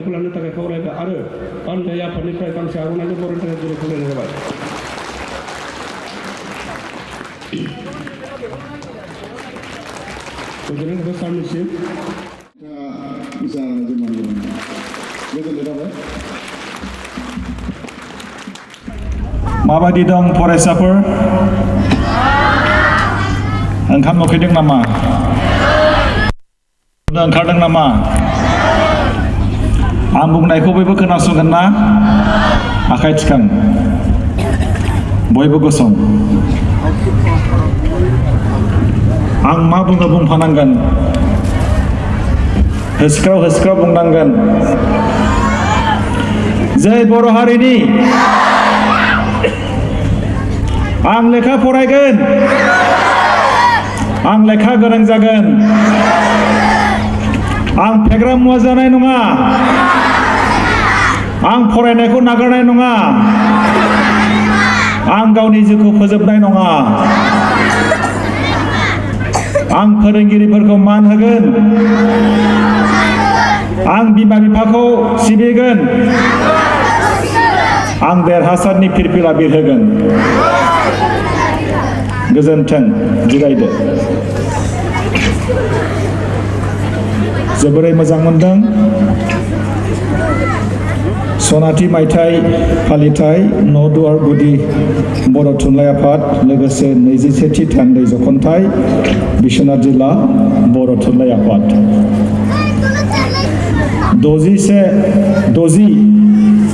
खालामनो थाखाय खावलायबाय आरो अन्थाइ आफादनिफ्राय गांसे आर'नाइनि बर'नि थाखाय गुरै खावलायनाय जाबाय। गोजोननाय थाबाय सारनिसिम। माबायदि दं फरायसाफोर? ओंखाम उखैदों नामा? ओंखारदों नामा? आं बुंनायखौ बयबो खोनासंगोन ना? आखाइ थिखां। बयबो गसं। आं मा बुङो बुंफानांगोन। होस्राव होस्राव बुंनांगोन। जै बर' हारिनि। आं लेखा फरायगोन। आं लेखा गोरों जागोन। आं फेग्रा मुवा जानाय नङा। आं फरायनायखौ नागारनाय नङा। आं गावनि जिउखौ फोजोबनाय नङा। आं फोरोंगिरिफोरखौ मान होगोन। आं बिमा बिफाखौ सिबिगोन। आं देरहासारनि फिरफिला बिरहोगोन। गोजोन्थों। जिरायदो। जोबोरै मोजां मोनदों। सनाथि मायथाइ फालिथाय न'दुवार गुदि बर' थुनलाइ आफाद लोगोसे 27थि थान्दै जखनथाइ बिश्वनाथ जिल्ला बर' थुनलाइ आफाद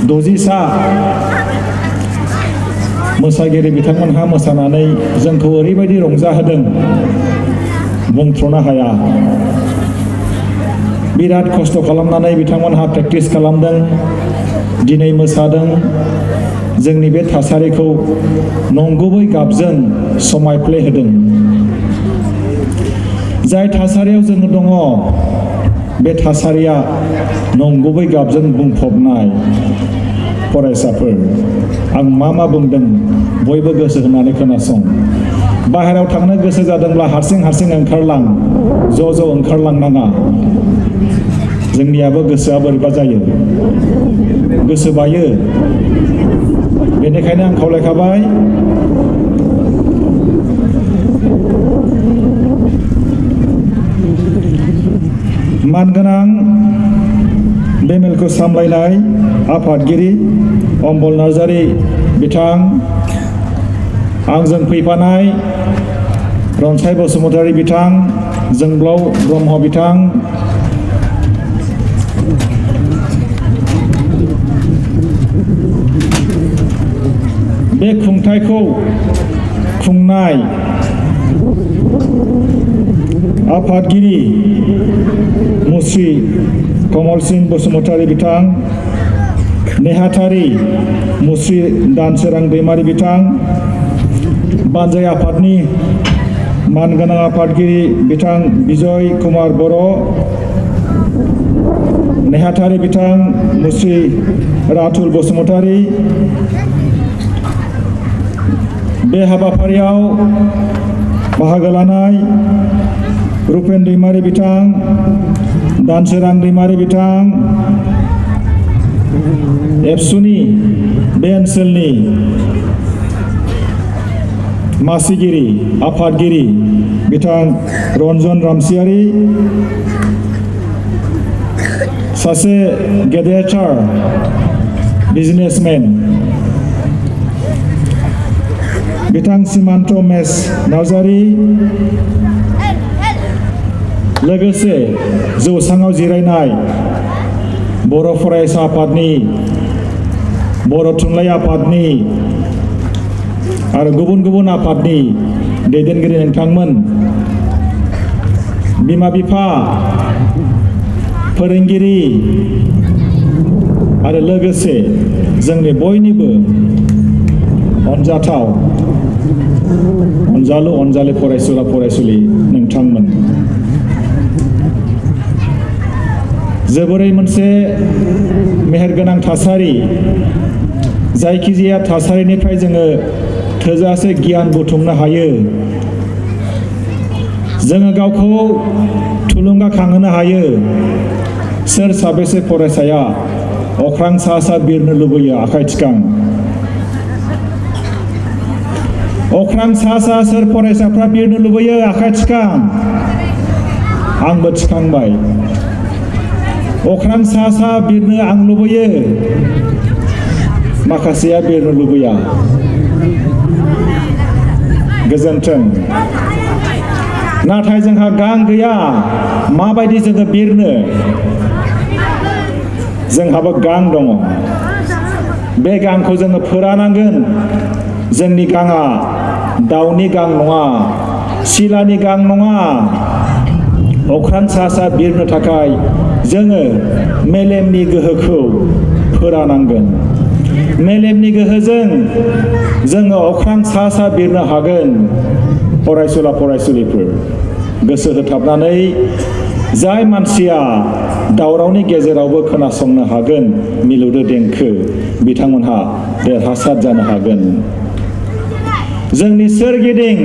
60सा मोसागिरि बिथांमोनहा मोसानानै जोंखौ ओरैबायदि रंजाहोदों बुंथ्र'नो हाया। बिराद खस्थ' खालामनानै बिथांमोनहा प्रेक्टिस खालामदों। दिनै मोसादों। जोंनि बे थासारिखौ नंगुबै गाबजों समायफ्लेहोदों। जाय थासारियाव जोङो दङ बे थासारिया नंगुबै गाबजों बुंफबनाय। फरायसाफोर आं मा बुंदों बयबो गोसो होनानै खोनासं। बाहेरायाव थांनो गोसो जादोंब्ला हारसिं ओंखारलां। ज' ओंखारलांनाङा। जोंनियाबो गोसोआ बोरैबा जायो। गोसो बायो। बेनिखायनो आं खावलायखाबाय मानगोनां बे मेलखौ सामलायनाय आफादगिरि अम्बल नार्जारि बिथां, आंजों फैफानाय रनसाय बसुमतारी बिथां, जोंब्लाव ब्रह्म बिथां, बे खुंथायखौ खुंनाय आफादगिरि मुस्रि कमलसिं बसुमतारी बिथां, नेहाथारि मुस्रि दानसोरां दैमारि बिथां, बानजाय आफादनि मानगोनां आफादगिरि बिथां बिजय कुमार बर', नेहाथारि बिथां मुस्रि राथुल बसुमतारी, बे हाबाफारियाव बाहागो लानाय रुपेन दैमारि बिथां, दानसोरां दैमारि बिथां, एबसुनि बे ओनसोलनि मासिगिरि आफादगिरि बिथां रन्जन रामसियारि, सासे गेदेरथार बिजनेसमेन बिथां सिमान्त मेस नार्जारि, लोगोसे जौसाङाव जिरायनाय बर' फरायसा आफादनि, बर' थुनलाइ आफादनि आरो गुबुन आफादनि दैदेनगिरि नोंथांमोन, बिमा बिफा, फोरोंगिरि आरो लोगोसे जोंनि बयनिबो अनजाथाव अनजालु अनजालि फरायसुला फरायसुलि नोंथांमोन। जोबोरै मोनसे मेहेरगोनां थासारि। जायखिजाया थासारिनिफ्राय जोङो थोजासे गियान बुथुमनो हायो। जोङो गावखौ थुलुंगाखांहोनो हायो। सोर साबेसे फरायसाया अख्रां सा सा बिरनो लुबैयो आखाइ थिखां। अख्रां सा सा सोर फरायसाफ्रा बिरनो लुबैयो आखाइ थिखां। आंबो थिखांबाय। अख्रां सा सा बिरनो आं लुबैयो। माखासेया बिरनो लुबैया। गोजोन्थों। नाथाय जोंहा गां गैया। माबायदि जोङो बिरनो? जोंहाबो गां दङ। बे गांखौ जोङो फोरानांगोन। जोंनि गाङा दाउनि गां नङा, सिलानि गां नङा। अख्रां सा सा बिरनो थाखाय जोङो मेलेमनि गोहोखौ फोरानांगोन। मेलेमनि गोहोजों जोङो अख्रां सा सा बिरनो हागोन। फरायसुला फरायसुलिफोर गोसो होथाबनानै जाय मानसिया दावरावनि गेजेरावबो खोनासंनो हागोन मिलौदो देंखो, बिथांमोनहा देरहासार जानो हागोन। जोंनि सोरगिदिं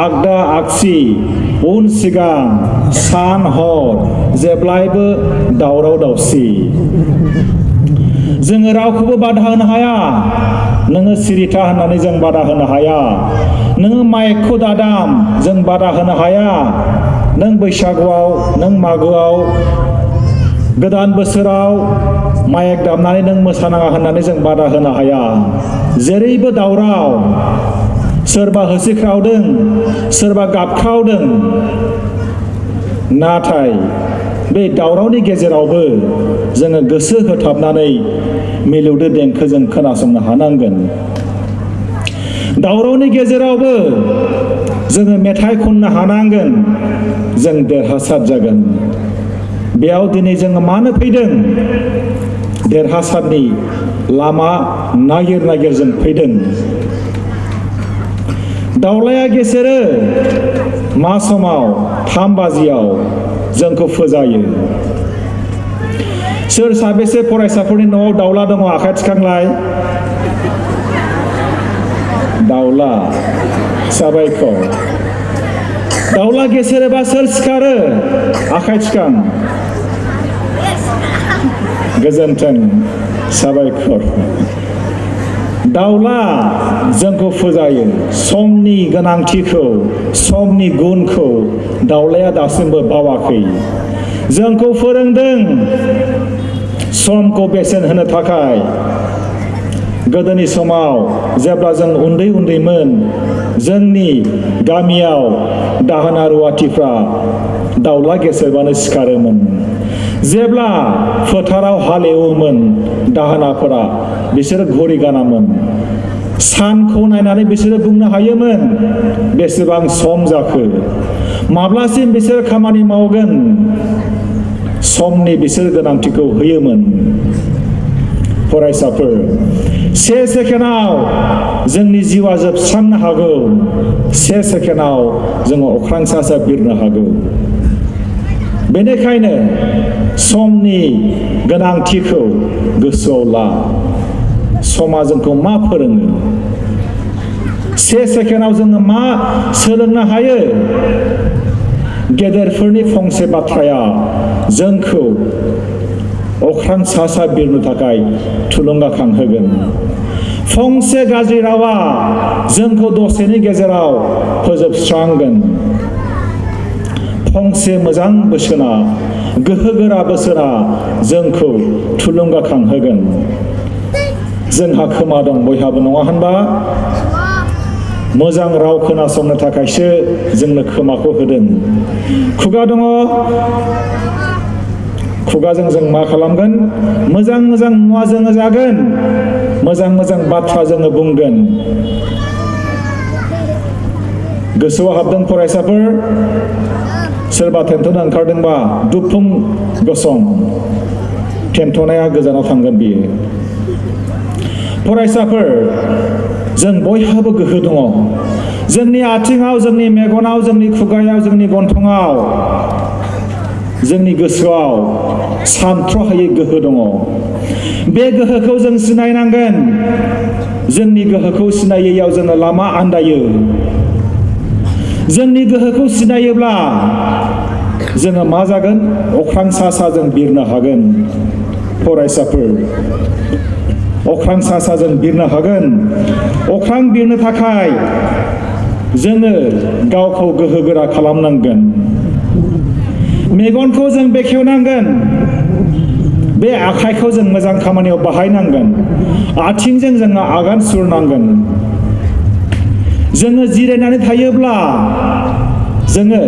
आगदा आगसि उन सिगां सान हर जेब्लायबो दावराव दावसि। जोङो रावखौबो बादा होनो हाया। नोङो सिरिथा होननानै जों बादा होनो हाया। नोङो माइकखौ दादाम जों बादा होनो हाया। नों बैसागुआव, नों मागोआव, गोदान बोसोराव माइक दामनानै नों मोसानाङा होननानै जों बादा होनो हाया। जेरैबो दावराव। सोरबा होसिख्रावदों, सोरबा गाबख्रावदों। नाथाय बे दावरावनि गेजेरावबो जोङो गोसो होथाबनानै मिलौदो देंखोजों खोनासंनो हानांगोन। दावरावनि गेजेरावबो जोङो मेथाइ खननो हानांगोन। जों देरहासार जागोन। बेयाव दिनै जोङो मानो फैदों? देरहासारनि लामा नागिर नागिर जों फैदों। दावलाया गेसेरो मा समाव? 3 बाजियाव जोंखौ फोजायो। सोर साबेसे फरायसाफोरनि न'आव दावला दङ आखाइ थिखांलाय। दावला, साबायखर। दावला गेसेरोबा सोर सिखारो? आखाइ थिखां। गोजोन्थों, साबायखर। दावला जोंखौ फोजायो। समनि गोनांथिखौ, समनि गुनखौ दावलाया दासिमबो बावाखै। जोंखौ फोरोंदों समखौ बेसेन होनो थाखाय। गोदोनि समाव जेब्ला जों उन्दै उन्दैमोन, जोंनि गामियाव दाहोना रुवाथिफ्रा दावला गेसेरबानो सिखारोमोन। जेब्ला फोथाराव हालेवोमोन दाहोनाफोरा, बिसोरो घरि गानामोन। सानखौ नायनानै बिसोरो बुंनो हायोमोन बेसेबां सम जाखो, माब्लासिम बिसोर खामानि मावगोन। समनि बिसोर गोनांथिखौ होयोमोन। फरायसाफोर, 1 सेकेन्डआव जोंनि जिउआ जोबस्रांनो हागौ। 1 सेकेन्डआव जोङो अख्रां सा सा बिरनो हागौ। बेनिखायनो समनि गोनांथिखौ गोसोआव ला। समा जोंखौ मा फोरोङो? 1 सेकेन्डआव जोङो मा सोलोंनो हायो? गेदेरफोरनि फंसे बाथ्राया जोंखौ अख्रां सा सा बिरनो थाखाय थुलुंगाखांहोगोन। फंसे गाज्रि रावा जोंखौ दसेनि गेजेराव फोजोबस्रांगोन। फंसे मोजां बोसोना, गोहोगोरा बोसोना जोंखौ थुलुंगाखांहोगोन। जोंहा खोमा दं बयहाबो, नङा होनबा? मोजां राव खोनासंनो थाखायसो जोंनो खोमाखौ होदों। खुगा दङ। खुगाजों जों मा खालामगोन? मोजां मोजां मुवा जोङो जागोन। मोजां मोजां बाथ्रा जोङो बुंगोन। गोसोआव हाबदों फरायसाफोर? सोरबा थेन्थ'नो ओंखारदोंबा दुफुं गसं। थेन्थ'नाया गोजानाव थांगोन बियो। फरायसाफोर, जों बयहाबो गोहो दङ। जोंनि आथिङाव, जोंनि मेगनाव, जोंनि खुगायाव, जोंनि गन्थङाव, जोंनि गोसोआव सानथ्र'हायै गोहो दङ। बे गोहोखौ जों सिनायनांगोन। जोंनि गोहोखौ सिनायैयाव जोङो लामा आन्दायो। जोंनि गोहोखौ सिनायोब्ला जोङो मा जागोन अख्रां सा साजों बिरनो हागोन फरायसाफोर अख्रां सा साजों बिरनो हागोन अख्रां बिरनो थाखाय जोङो गावखौ गोहोगोरा खालामनांगोन मेगनखौ जों बेखेवनांगोन बे आखाइखौ जों मोजां खामानियाव बाहायनांगोन आथिंजों जोङो आगान सुरनांगोन जोङो जिरायनानै थायोब्ला जोङो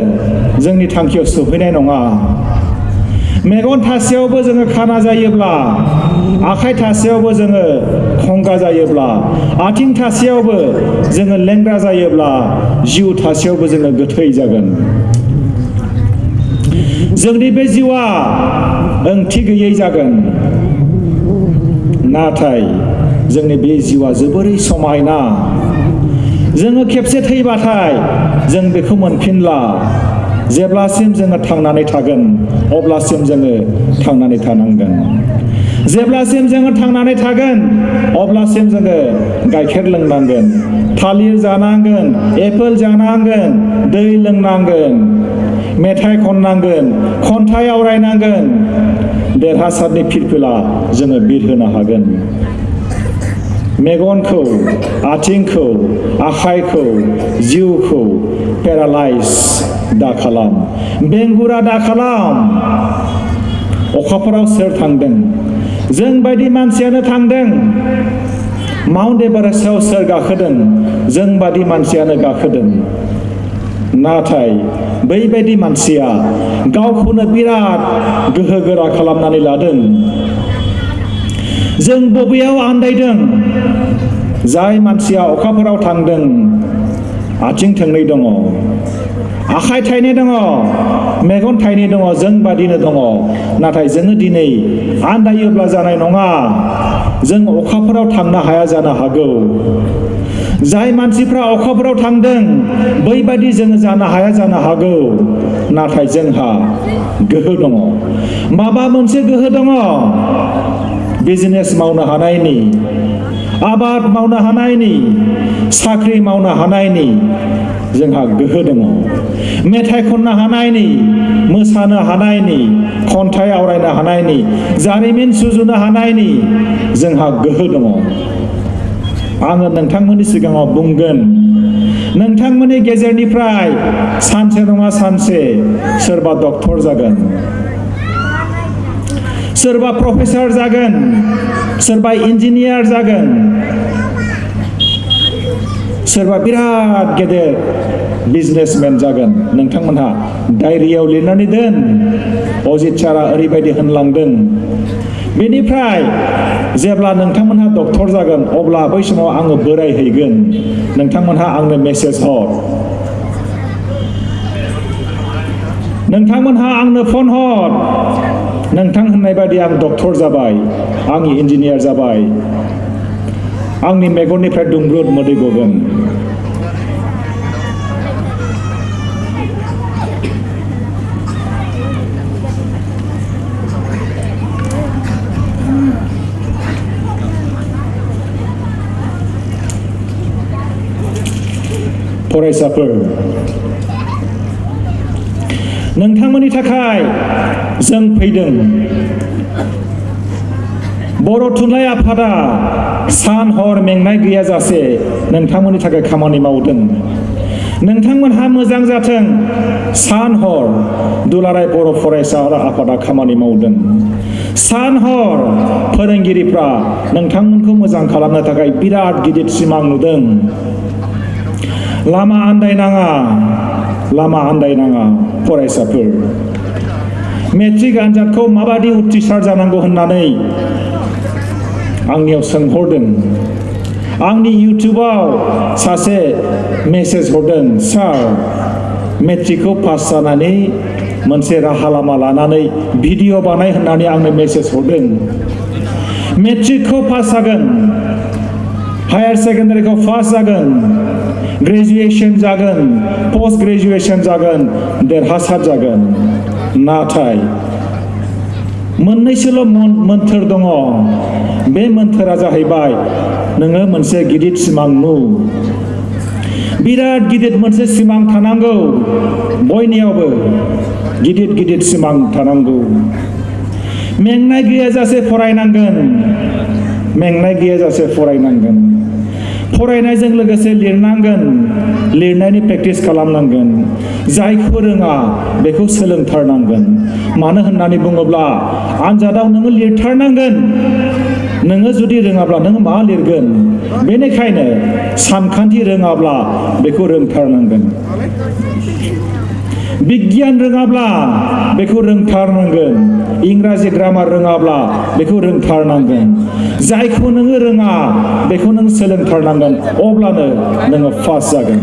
जोंनि थांखियाव सौहैनाय नङा मेगन थासेयावबो जोङो खाना जायोब्ला आखाइ थासेयावबो जोङो खंगा जायोब्ला आथिं थासेयावबो जोङो लेंग्रा जायोब्ला जिउ थासेयावबो जोङो गोथै जागोन जोंनि बे जिउआ ओंथि गैयै जागोन नाथाय जोंनि बे जिउआ जोबोरै समायना जोङो खेबसे थैबाथाय जों बेखौ मोनफिनला जेब्लासिम जोङो थांनानै थागोन अब्लासिम जोङो थांनानै थानांगोन जेब्लासिम जोङो थांनानै थागोन अब्लासिम जोङो गाइखेर लोंनांगोन थालिर जानांगोन एपोल जानांगोन दै लोंनांगोन मेथाइ खननांगोन खन्थाइ आवरायनांगोन देरहासारनि फिरफिला जोङो बिरहोनो हागोन मेगनखौ आथिंखौ आखाइखौ जिउखौ पेरालाइज दा खालाम बेंगुरा दा खालाम अखाफोराव सोर थांदों जों बायदि मानसियानो थांदों माउन्ट एभारेस्टआव सोर गाखोदों जों बायदि मानसियानो गाखोदों नाथाय बैबायदि मानसिया गावखौनो बिराद गोहोगोरा खालामनानै लादों जों बबेयाव आन्दायदों जाय मानसिया अखाफोराव थांदों आथिं थोंनै दङ आखाइ थाइनै दङ मेगन थाइनै दङ जों बादिनो दङ नाथाय जोङो दिनै आन्दायोब्ला जानाय नङा जों अखाफोराव थांनो हाया जानो हागौ जाय मानसिफ्रा अखाफोराव थांदों बैबायदि जोङो जानो हाया जानो हागौ नाथाय जोंहा गोहो दङ माबा मोनसे गोहो दङ बिजनेस मावनो हानायनि आबाद मावनो हानायनि साख्रि मावनो हानायनि जोंहा गोहो दङ मेथाइ खननो हानायनि मोसानो हानायनि खन्थाइ आवरायनो हानायनि जारिमिन सुजुनो हानायनि जोंहा गोहो दङ आङो नोंथांमोननि सिगाङाव बुंगोन नोंथांमोननि गेजेरनिफ्राय सानसे नङा सानसे सोरबा डक्टर जागोन सोरबा प्रफेसर जागोन सोरबा इन्जिनियार जागोन सोरबा बिराद गेदेर बिजनेसमेन जागोन नोंथांमोनहा डायरियाव लिरनानै दोन अजित सारा ओरैबायदि होनलांदों बेनिफ्राय जेब्ला नोंथांमोनहा डक्टर जागोन अब्ला बै समाव आङो बोरायहैगोन नोंथांमोनहा आंनो मेसेज हर नोंथांमोनहा आंनो फन हर नोंथां होननाय बायदि आं डक्टर जाबाय आं इन्जिनियार जाबाय आंनि मेगननिफ्राय दुंब्रुद मोदै गगोन फरायसाफोर नोंथांमोननि थाखाय जों फैदों बर' थुनलाइ आफादा सान हर मेंनाय गैयाजासे नोंथांमोननि थाखाय खामानि मावदों नोंथांमोनहा मोजां जाथों सान हर दुलाराय बर' फरायसा आफादा खामानि मावदों सान हर फोरोंगिरिफ्रा नोंथांमोनखौ मोजां खालामनो थाखाय बिराद गिदिर सिमां नुदों लामा आन्दायनाङा फरायसाफोर मेट्रिक आनजादखौ माबादि उथ्रिसार जानांगौ होननानै आंनियाव सोंहरदों आंनि इउटिउबाव सासे मेसेज हरदों सार मेट्रिकखौ पास जानानै मोनसे राहा लामा लानानै भिडिअ बानाय होननानै आंनो मेसेज हरदों मेट्रिकखौ पास जागोन हायार सेकेन्डारिखौ पास जागोन ग्रेजुएशन जागोन पोस्ट ग्रेजुएशन जागोन देरहासार जागोन नाथाय मोननैसोल' मोन्थोर दङ बे मोन्थोरा जाहैबाय नोङो मोनसे गिदिर सिमां नु बिराद गिदिर मोनसे सिमां थानांगौ बयनियावबो गिदिर गिदिर सिमां थानांगौ मेंनाय गैयाजासे फरायनांगोन मेंनाय गैयाजासे फरायनांगोन फरायनायजों लोगोसे लिरनांगोन लिरनायनि प्रेक्टिस खालामनांगोन जायखौ रोङा बेखौ सोलोंथारनांगोन मानो होननानै बुङोब्ला आनजादाव नोङो लिरथारनांगोन नोङो जुदि रोङाब्ला नों मा लिरगोन बेनिखायनो सानखान्थि रोङाब्ला बेखौ रोंथारनांगोन बिगियान रोङाब्ला बेखौ रोंथारनांगोन इंराजि ग्रामार रोङाब्ला बेखौ रोंथारनांगोन जायखौ नोङो रोङा बेखौ नों सोलोंथारनांगोन अब्लानो नोङो पास जागोन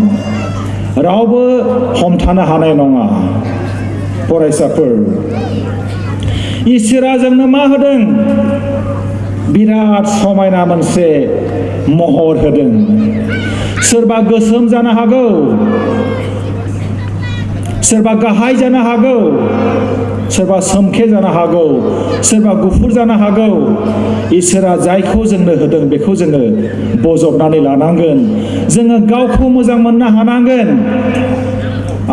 रावबो हमथानो हानाय नङा फरायसाफोर इसोरा जोंनो मा होदों बिराद समायना मोनसे महर होदों सोरबा गोसोम जानो हागौ सोरबा गाहाय जानो हागौ सोरबा सोमखे जानो हागौ सोरबा गुफुर जानो हागौ इसोरा जायखौ जोंनो होदों बेखौ जोङो बजबनानै लानांगोन जोङो गावखौ मोजां मोननो हानांगोन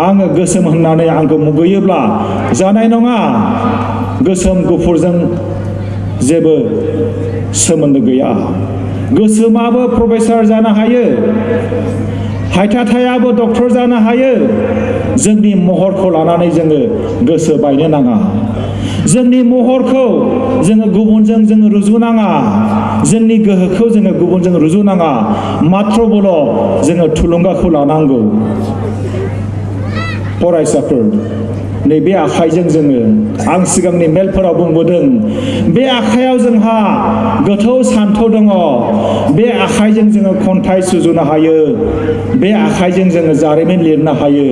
आङो गोसोम होननानै आंखौ मुगैयोब्ला जानाय नङा गोसोम गुफुरजों जेबो सोमोन्दो गैया गोसोमाबो प्रफेसर जानो हायो हायथाथायाबो डक्टर जानो हायो जोंनि महरखौ लानानै जोङो गोसो बायनो नाङा जोंनि महरखौ जोङो गुबुनजों जोङो रुजुनाङा जोंनि गोहोखौ जोङो गुबुनजों रुजुनाङा मात्रबोल' जोङो थुलुंगाखौ लानांगौ फरायसाफोर नैबे आखाइजों जोङो आं सिगांनि मेलफोराव बुंबोदों बे आखाइयाव जोंहा गोथौ सान्थौ दङ बे आखाइजों जोङो खन्थाइ सुजुनो हायो बे आखाइजों जोङो जारिमिन लिरनो हायो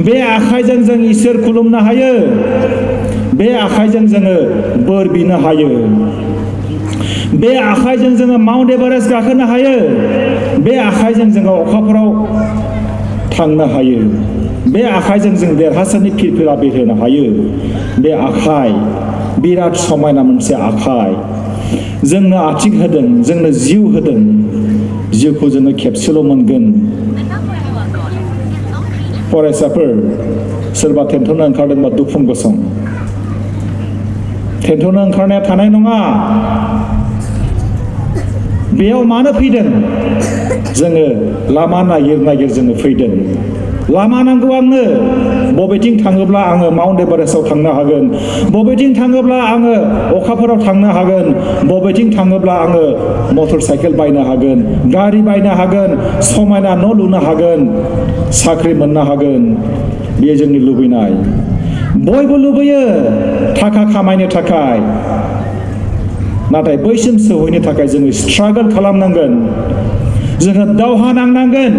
बे आखाइजों जों इसोर खुलुमनो हायो बे आखाइजों जोङो बोर बिनो हायो बे आखाइजों जोङो माउन्ट एभारेस्ट गाखोनो हायो बे आखाइजों जोङो अखाफोराव थांनो हायो बे आखाइजों जों देरहासारनि फिरफिला बिरहोनो हायो बे आखाइ बिराद समायना मोनसे आखाइ जोंनो आथिं होदों जोंनो जिउ होदों जिउखौ जोङो खेबसेल' मोनगोन फरायसाफोर सोरबा टेन्टनो ओंखारदोंबा दुफुं गसं टेन्टनो ओंखारनाया थानाय नङा बेयाव मानो फैदों जोङो लामा नागिर जोङो फैदों लामा नांगौ आंनो बबेथिं थाङोब्ला आङो माउन्ट एभारेस्टआव थांनो हागोन बबेथिं थाङोब्ला आङो अखाफोराव थांनो हागोन बबेथिं थाङोब्ला आङो मटर साइकेल बायनो हागोन गारि बायनो हागोन समायना न' लुनो हागोन साख्रि मोननो हागोन बेयो जोंनि लुबैनाय बयबो लुबैयो थाखा खामायनो थाखाय नाथाय बैसिम सौहैनो थाखाय जोङो स्ट्रागल खालामनांगोन जोङो दावहा नांनांगोन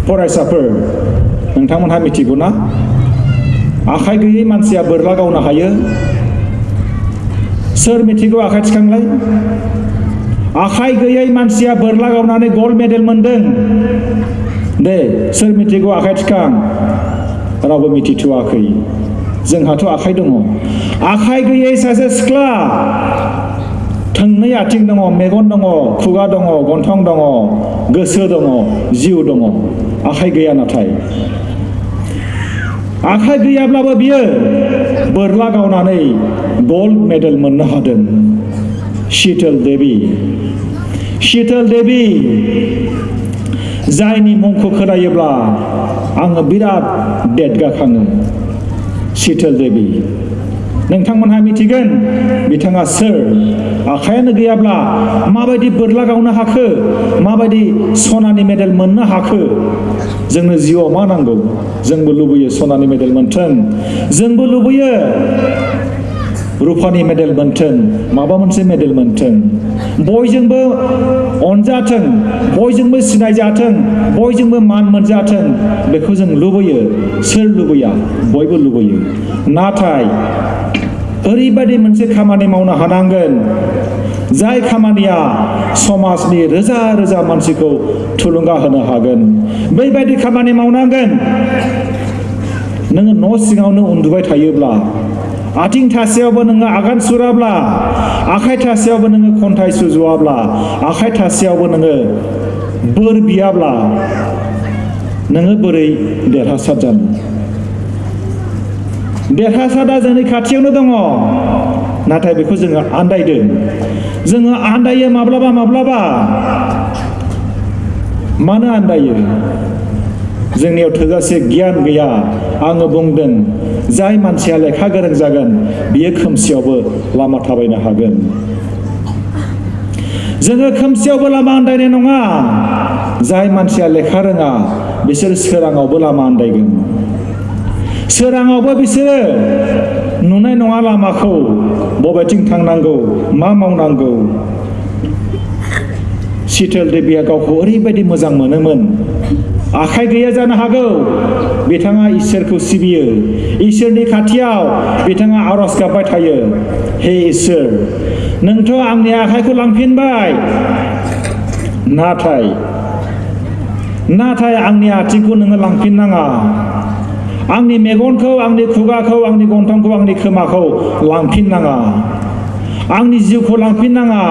फरायसाफोर नोंथांमोनहा मिथिगौ ना आखाइ गैयै मानसिया बोरला गावनो हायो सोर मिथिगौ आखाइ थिखांलाय आखाइ गैयै मानसिया बोरला गावनानै गल्ड मेडेल मोनदों दे सोर मिथिगौ आखाइ थिखां रावबो मिथिथ'वाखै जोंहाथ' आखाइ दङ आखाइ गैयै सासे सिख्ला थोंनै आथिं दङ मेगन दङ खुगा दङ गन्थं दङ गोसो दङ जिउ दङ आखाइ गैया नाथाय आखाइ गैयाब्लाबो बियो बोरला गावनानै गल्ड मेडेल मोननो हादों शीतल देवी जायनि मुंखौ खोनायोब्ला आङो बिराद देरगाखाङो शीतल देवी नोंथांमोनहा मिथिगोन बिथाङा सोर आखायानो गैयाब्ला माबायदि बोरला गावनो हाखो माबायदि सनानि मेडेल मोननो हाखो जोंनो जिउआव मा नांगौ जोंबो लुबैयो सनानि मेडेल मोनथों जोंबो लुबैयो रुपानि मेडेल मोनथों माबा मोनसे मेडेल मोनथों बयजोंबो अनजाथों बयजोंबो सिनायजाथों बयजोंबो मान मोनजाथों बेखौ जों लुबैयो सोर लुबैया बयबो लुबैयो नाथाय ओरैबायदि मोनसे खामानि मावनो हानांगोन जाय खामानिया समाजनि रोजा रोजा मानसिखौ थुलुंगा होनो हागोन बैबायदि खामानि मावनांगोन नोङो न' सिङावनो उन्दुबाय थायोब्ला आथिं थासेयावबो नोङो आगान सुराब्ला आखाइ थासेयावबो नोङो खन्थाइ सुजुवाब्ला आखाइ थासेयावबो नोङो बोर बियाब्ला नोङो बोरै देरहासार जानो देरहासादा जोंनि खाथियावनो दङ नाथाय बेखौ जोङो आन्दायदों जोङो आन्दायो माब्लाबा माब्लाबा मानो आन्दायो जोंनियाव थोजासे गियान गैया आङो बुंदों जाय मानसिया लेखा गोरों जागोन बियो खोमसियावबो लामा थाबायनो हागोन जोङो खोमसियावबो लामा आन्दायनाय नङा जाय मानसिया लेखा रोङा बिसोर सोराङावबो लामा आन्दायगोन सोराङावबो बिसोरो नुनाय नङा लामाखौ बबेथिं थांनांगौ मा मावनांगौ शीतल देबिया गावखौ ओरैबायदि मोजां मोनोमोन आखाइ गैया जानो हागौ बिथाङा इसोरखौ सिबियो इसोरनि खाथियाव बिथाङा आरज गाबबाय थायो हे इसोर नोंथ' आंनि आखाइखौ लांफिनबाय नाथाय आंनि आथिंखौ नोङो लांफिननाङा आंनि मेगनखौ आंनि खुगाखौ आंनि गन्थंखौ आंनि खोमाखौ लांफिननाङा आंनि जिउखौ लांफिननाङा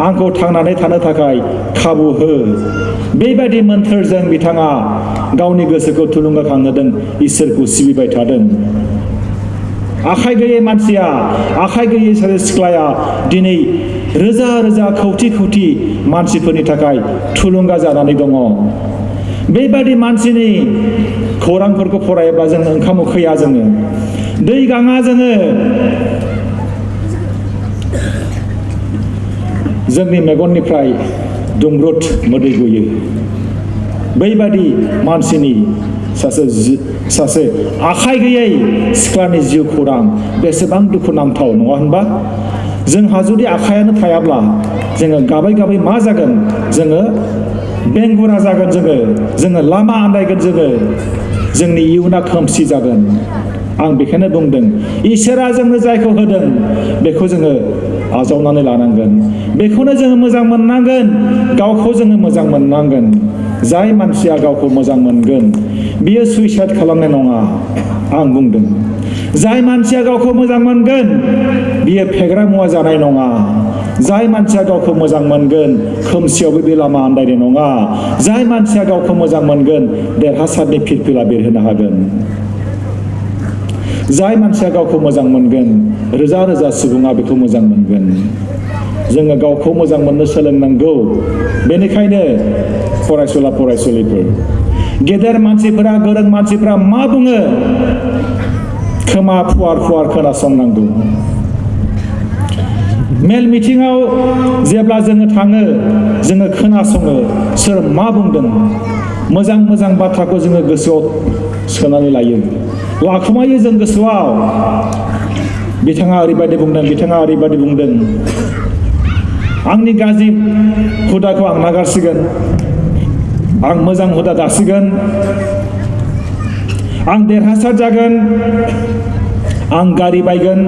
आंखौ थांनानै थानो थाखाय खाबु हो बेबायदि मोन्थोरजों बिथाङा गावनि गोसोखौ थुलुंगाखांहोदों इसोरखौ सिबिबाय थादों आखाइ गैयै मानसिया आखाइ गैयै सासे सिख्लाया दिनै रोजा रोजा खौथि खौथि मानसिफोरनि थाखाय थुलुंगा जानानै दङ बेबायदि मानसिनि खौरांफोरखौ फरायोब्ला जों ओंखाम उखैया जोङो दै गाङा जोङो जोंनि मेगननिफ्राय दुंब्रुद मोदै गयो बैबादि मानसिनि सासे आखाइ गैयै सिख्लानि जिउ खौरां बेसेबां दुखुनांथाव नङा होनबा जोंहा जुदि आखायानो थायाब्ला जोङो गाबै गाबै मा जागोन जोङो बेंगुरा जागोन जोङो लामा आन्दायगोन जोंनि इयुना खोमसि जागोन आं बेखायनो बुंदों इसोरा जोंनो जायखौ होदों बेखौ जोङो आजावनानै लानांगोन बेखौनो जोङो मोजां मोननांगोन गावखौ जोङो मोजां मोननांगोन जाय मानसिया गावखौ मोजां मोनगोन बियो सुइसाइड खालामनाय नङा आं बुंदों जाय मानसिया गावखौ मोजां मोनगोन बियो फेग्रा मुवा जानाय नङा जाय मानसिया गावखौ मोजां मोनगोन खोमसियावबो बे लामा आन्दायनाय नङा जाय मानसिया गावखौ मोजां मोनगोन देरहासारनि फिरफिला बेरहोनो हागोन जाय मानसिया गावखौ मोजां मोनगोन रोजा रोजा सुबुङा बेखौ मोजां मोनगोन जोङो गावखौ मोजां मोननो सोलोंनांगौ बेनिखायनो फरायसुला फरायसुलिफोर गेदेर मानसिफोरा गोरों मानसिफोरा मा बुङो खोमा फुवार फुवार खोनासंनांगौ मेल मिटिङाव जेब्ला जोङो थाङो जोङो खोनासङो सोर मा बुंदों मोजां मोजां बाथ्राखौ जोङो गोसोआव सोनानै लायो लाखुमायो जों गोसोआव बिथाङा ओरैबायदि बुंदों आंनि गाज्रि हुदाखौ आं नागारसिगोन आं मोजां हुदा दासिगोन आं देरहासार जागोन आं गारि बायगोन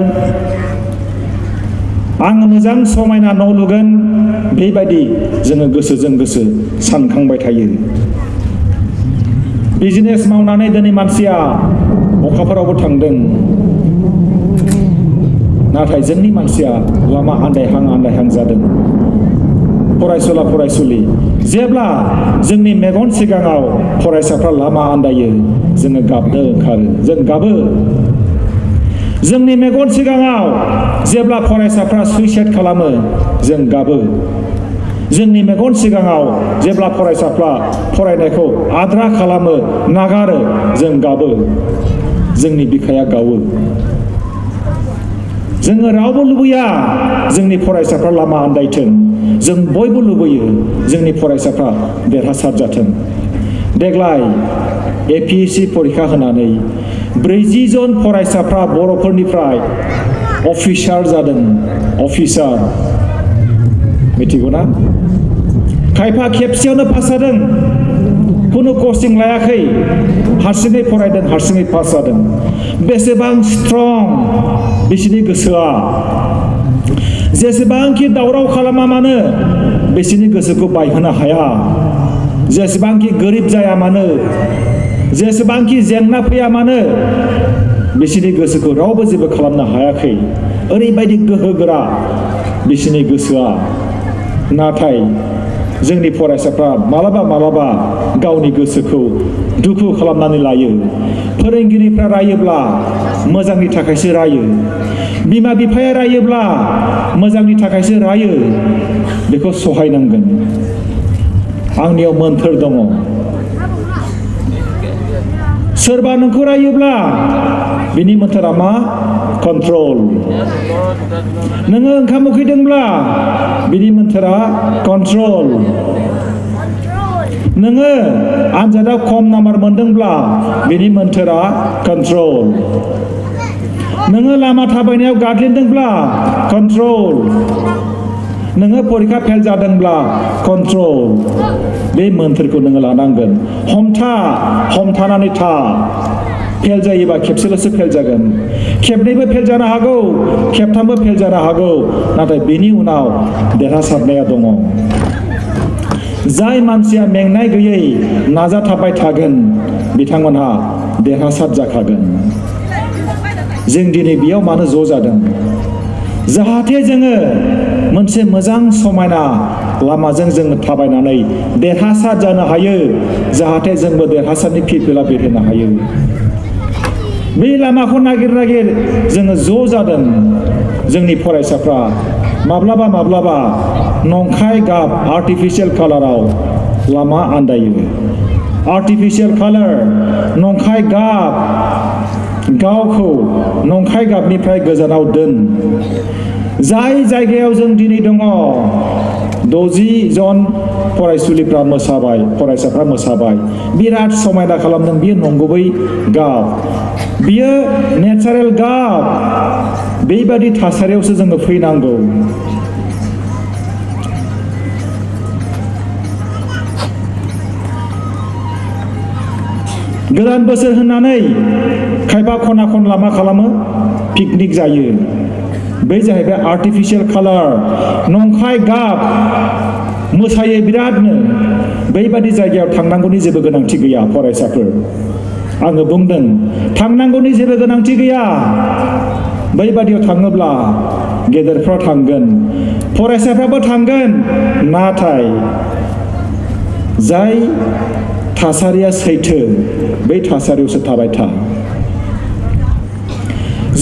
आं मोजां समायना न' लुगोन बेबायदि जोङो गोसोजों गोसो सानखांबाय थायो बिजनेस मावनानै दिनै मानसिया अखाफोरावबो थांदों नाथाय जोंनि मानसिया लामा आन्दायहां जादों फरायसुला फरायसुलि जेब्ला जोंनि मेगन सिगाङाव फरायसाफ्रा लामा आन्दायो जोङो गाबनो ओंखारो जों गाबो जोंनि मेगन सिगाङाव जेब्ला फरायसाफ्रा सुइसाइड खालामो जों गाबो जोंनि मेगन सिगाङाव जेब्ला फरायसाफ्रा फरायनायखौ आद्रा खालामो नागारो जों गाबो जोंनि बिखाया गावो जोङो रावबो लुबैया जोंनि फरायसाफ्रा लामा आन्दायथों जों बयबो लुबैयो जोंनि फरायसाफ्रा देरहासार जाथों देग्लाय APSC परीक्षा होनानै 40 जन फरायसाफ्रा बर'फोरनिफ्राय अफिसार जादों अफिसार मिथिगौ ना खायफा खेबसेयावनो पास जादों खुनु कचिं लायाखै हारसिङै फरायदों हारसिङै पास जादों बेसेबां स्ट्रं बिसिनि गोसोआ जेसेबांखि दावराव खालामा मानो बिसिनि गोसोखौ बायहोनो हाया जेसेबांखि गोरिब जाया मानो जेसेबांखि जेंना फैया मानो बिसिनि गोसोखौ रावबो जेबो खालामनो हायाखै ओरैबायदि गोहोगोरा बिसिनि गोसोआ नाथाय जोंनि फरायसाफ्रा मालाबा गावनि गोसोखौ दुखु खालामनानै लायो फोरोंगिरिफ्रा रायोब्ला मोजांनि थाखायसो रायो बिमा बिफाया रायोब्ला मोजांनि थाखायसो रायो बेखौ सहायनांगोन आंनियाव मोन्थोर दङ सोरबा नोंखौ रायोब्ला बिनि मोन्थोरा मा कन्ट्रल नोङो ओंखाम उखैदोंब्ला बिनि मोन्थोरा कन्ट्रल नोङो आनजादाव खम नाम्बार मोनदोंब्ला बिनि मोन्थोरा कन्ट्रल नोङो लामा थाबायनायाव गादलिनदोंब्ला कन्ट्रल नोङो परिखा फेल जादोंब्ला कन्ट्रल बे मोन्थोरखौ नोङो लानांगोन हमथानानै था फेल जायोबा खेबसेल'सो फेल जागोन खेबनैबो फेल जानो हागौ खेबथामबो फेल जानो हागौ नाथाय बेनि उनाव देरहासारनाया दङ जाय मानसिया मेंनाय गैयै नाजाथाबबाय थागोन बिथांमोनहा देरहासार जाखागोन जों दिनै बेयाव मानो ज' जादों जाहाथे जोङो मोनसे मोजां समायना लामाजों जोङो थाबायनानै देरहासार जानो हायो जाहाथे जोंबो देरहासारनि फिरफिला बिरहोनो हायो बे लामाखौ नागिर जोङो ज' जादों जोंनि फरायसाफ्रा माब्लाबा नंखाय गाब आर्टिफिशियेल कालाराव लामा आन्दायो आर्टिफिशियेल कालार नंखाय गाब गावखौ नंखाय गाबनिफ्राय गोजानाव दोन जाय जायगायाव जों दिनै दङ 60 जन फरायसुलिफ्रा मोसाबाय फरायसाफ्रा मोसाबाय बिराद समायना खालामदों बियो नंगुबै गाब बियो नेचारेल गाब बेबादि थासारियावसो जोङो फैनांगौ गोदान बोसोर होननानै खायफा खना खनला मा खालामो पिकनिक जायो बै जाहैबाय आर्टिफिशियेल कालार नंखाय गाब मोसायो बिरादनो बैबादि जायगायाव थांनांगौनि जेबो गोनांथि गैया फरायसाफोर आङो बुंदों थांनांगौनि जेबो गोनांथि गैया बैबादियाव थाङोब्ला गेदेरफ्रा थांगोन फरायसाफ्राबो थांगोन नाथाय जाय थासारिया सैथो बै थासारियावसो थाबाय था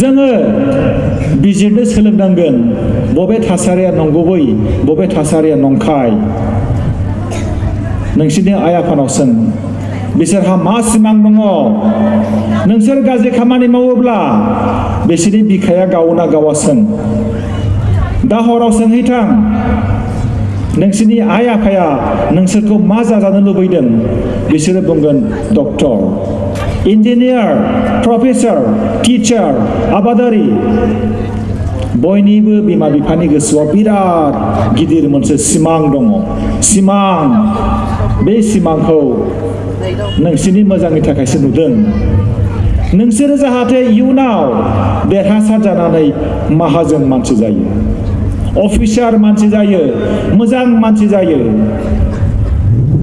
जोङो बिजिरनो सोलोंनांगोन बबे थासारिया नंगुबै बबे थासारिया नंखाय नोंसिनि आइ आफानाव सों बिसोरहा मा सिमां दङ नोंसोर गाज्रि खामानि मावोब्ला बिसोरनि बिखाया गावोना गावा सों दा हराव सोंहैथां नोंसिनि आइ आफाया नोंसोरखौ मा जाजानो लुबैदों बिसोरो बुंगोन डक्टर इन्जिनियार प्रफेसर टिचार आबादारि बयनिबो बिमा बिफानि गोसोआव बिराद गिदिर मोनसे सिमां दङ सिमां बे सिमांखौ नोंसिनि मोजांनि थाखायसो नुदों नोंसोरो जाहाथे इयुनाव देरहासार जानानै माहाजोन मानसि जायो अफिसार मानसि जायो मोजां मानसि जायो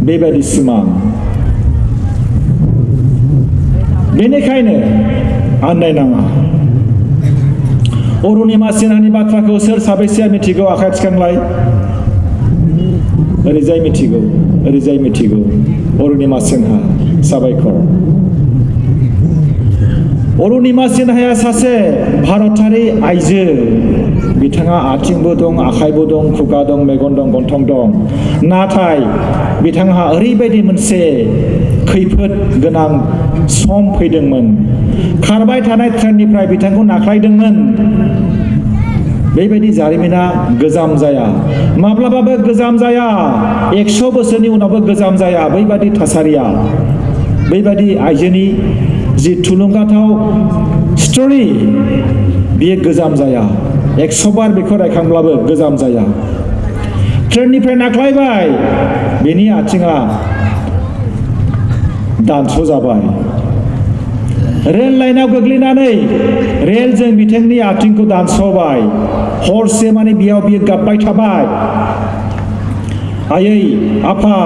बेबायदि सिमां बेनिखायनो आन्दायनाङा अरुणिमा सिन्हानि बाथ्राखौ सोर साबैसेया मिथिगौ आखाइ थिखांलाय ओरैजाय मिथिगौ अरुणिमा सिन्हा साबायखर अरुणिमा सिन्हाया सासे भारतारि आइजो बिथाङा आथिंबो दं आखाइबो दं खुगा दं मेगन दं गन्थं दं नाथाय बिथांहा ओरैबायदि मोनसे खैफोद गोनां सम फैदोंमोन खारबाय थानाय ट्रेननिफ्राय बिथांखौ नाख्लायदोंमोन बेबायदि जारिमिना गोजाम जाया माब्लाबाबो गोजाम जाया 100 बोसोरनि उनावबो गोजाम जाया बैबादि थासारिया बैबादि आइजोनि जि थुलुंगाथाव स्ट'रि बियो गोजाम जाया 100 बार बेखौ रायखांब्लाबो गोजाम जाया ट्रेननिफ्राय नाख्लायबाय बेनि आथिङा दानस' जाबाय रेल लाइनाव गोग्लैनानै रेलजों बिथांनि आथिंखौ दानस'बाय हरसे माने बियो गाबबाय थाबाय आयै आफा